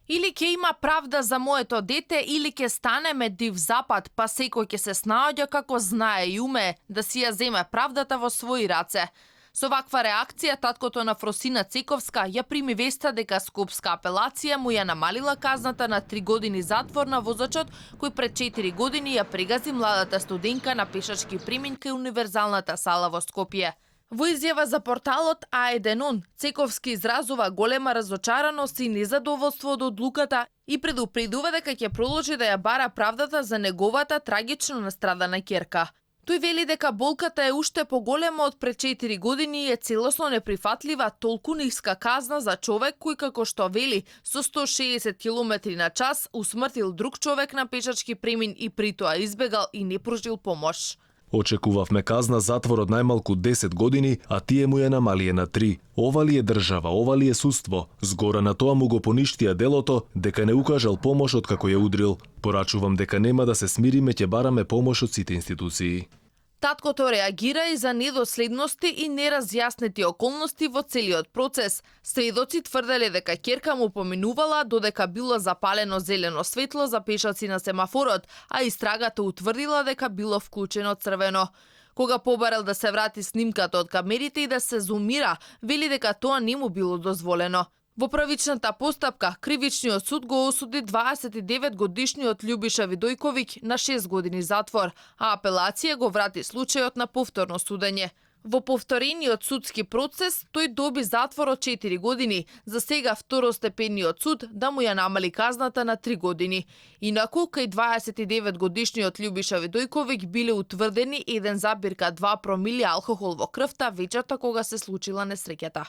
Или ќе има правда за моето дете, или ќе станеме див запад, па секој ќе се снаоѓа како знае и уме да си ја земе правдата во своји раце. Со ваква реакција, таткото на Фросина Цековска ја прими веста дека Скопска апелација му ја намалила казната на 3 години затвор на возачот кој пред 4 години ја прегази младата студентка на пешачки премин кај Универзалната сала во Скопје. Во изјава за порталот АЕД-НОН, Цековски изразува голема разочараност и незадоволство од одлуката и предупредува дека ќе продолжи да ја бара правдата за неговата трагично настрадана ќерка. Тој вели дека болката е уште поголема од пред 4 години и е целосно неприфатлива толку ниска казна за човек кој, како што вели, со 160 км на час усмртил друг човек на пешачки премин и притоа избегал и не пружил помош. Очекувавме казна затвор од најмалку 10 години, а тие му ја намалие на 3. Ова ли е држава, ова ли е судство? Згора на тоа му го поништија делото, дека не укажал помош од како ја удрил. Порачувам дека нема да се смириме, ќе бараме помош од сите институции. Таткото реагира и за недоследности и неразјаснети околности во целиот процес. Сведоци тврделе дека ќерка му поминувала додека било запалено зелено светло за пешаци на семафорот, а истрагата утврдила дека било вклучено црвено. Кога побарал да се врати снимката од камерите и да се зумира, вели дека тоа не му било дозволено. Во првичната постапка, кривичниот суд го осуди 29-годишниот Љубиша Видојковиќ на 6 години затвор, а апелација го врати случајот на повторно судење. Во повторениот судски процес, тој доби затвор од 4 години, за сега второстепениот суд да му ја намали казната на 3 години. Инаку, кај 29-годишниот Љубиша Видојковиќ биле утврдени 1,2 промили алкохол во крвта вечерта кога се случила несреќата.